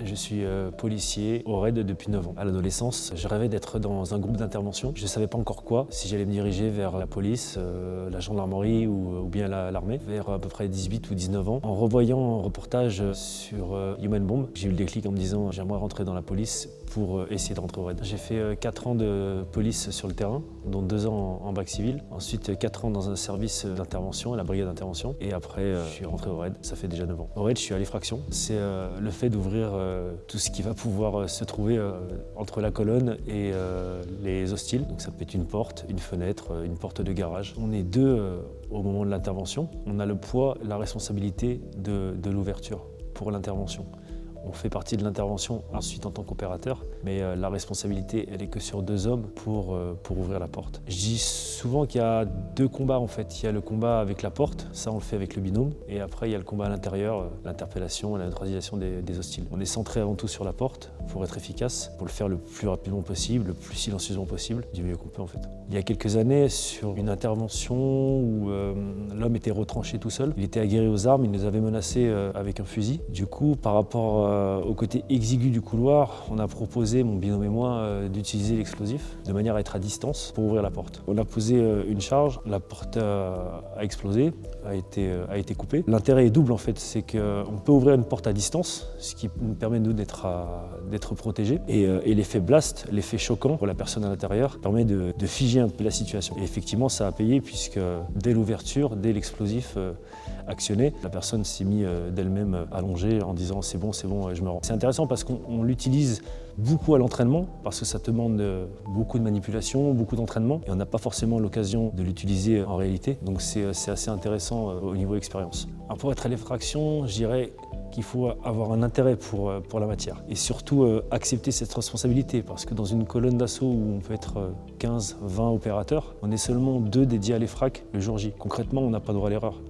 Je suis policier au RAID depuis 9 ans. À l'adolescence, je rêvais d'être dans un groupe d'intervention. Je ne savais pas encore quoi, si j'allais me diriger vers la police, la gendarmerie ou bien l'armée, vers à peu près 18 ou 19 ans. En revoyant un reportage sur Human Bomb, j'ai eu le déclic en me disant j'aimerais rentrer dans la police pour essayer de rentrer au RAID. J'ai fait 4 ans de police sur le terrain, dont 2 ans en bac civil. Ensuite 4 ans dans un service d'intervention, la brigade d'intervention. Et après, je suis rentré au RAID, ça fait déjà 9 ans. Au RAID, je suis à l'effraction. C'est le fait d'ouvrir tout ce qui va pouvoir se trouver entre la colonne et les hostiles. Donc ça peut être une porte, une fenêtre, une porte de garage. On est deux au moment de l'intervention. On a le poids, la responsabilité de l'ouverture pour l'intervention. On fait partie de l'intervention ensuite en tant qu'opérateur, mais la responsabilité, elle est que sur 2 hommes pour ouvrir la porte. Je dis souvent qu'il y a 2 combats en fait. Il y a le combat avec la porte, ça on le fait avec le binôme, et après il y a le combat à l'intérieur, l'interpellation et la neutralisation des hostiles. On est centré avant tout sur la porte pour être efficace, pour le faire le plus rapidement possible, le plus silencieusement possible, du mieux qu'on peut en fait. Il y a quelques années, sur une intervention où l'homme était retranché tout seul, il était aguerri aux armes, il nous avait menacé avec un fusil. Du coup, par rapport au côté exigu du couloir, on a proposé, mon binôme et moi, d'utiliser l'explosif de manière à être à distance pour ouvrir la porte. On a posé une charge, la porte a explosé, a été coupée. L'intérêt est double en fait, c'est qu'on peut ouvrir une porte à distance, ce qui nous permet nous d'être protégés. Et l'effet blast, l'effet choquant pour la personne à l'intérieur, permet de figer un peu la situation. Et effectivement, ça a payé puisque dès l'ouverture, dès l'explosif actionné, la personne s'est mise d'elle-même allongée en disant c'est bon, je me rends. C'est intéressant parce qu'on l'utilise beaucoup à l'entraînement parce que ça demande beaucoup de manipulation, beaucoup d'entraînement et on n'a pas forcément l'occasion de l'utiliser en réalité. Donc c'est assez intéressant au niveau expérience. Alors pour être à l'effraction, je dirais qu'il faut avoir un intérêt pour la matière et surtout accepter cette responsabilité parce que dans une colonne d'assaut où on peut être 15, 20 opérateurs, on est seulement 2 dédiés à l'effrac le jour J. Concrètement, on n'a pas droit à l'erreur.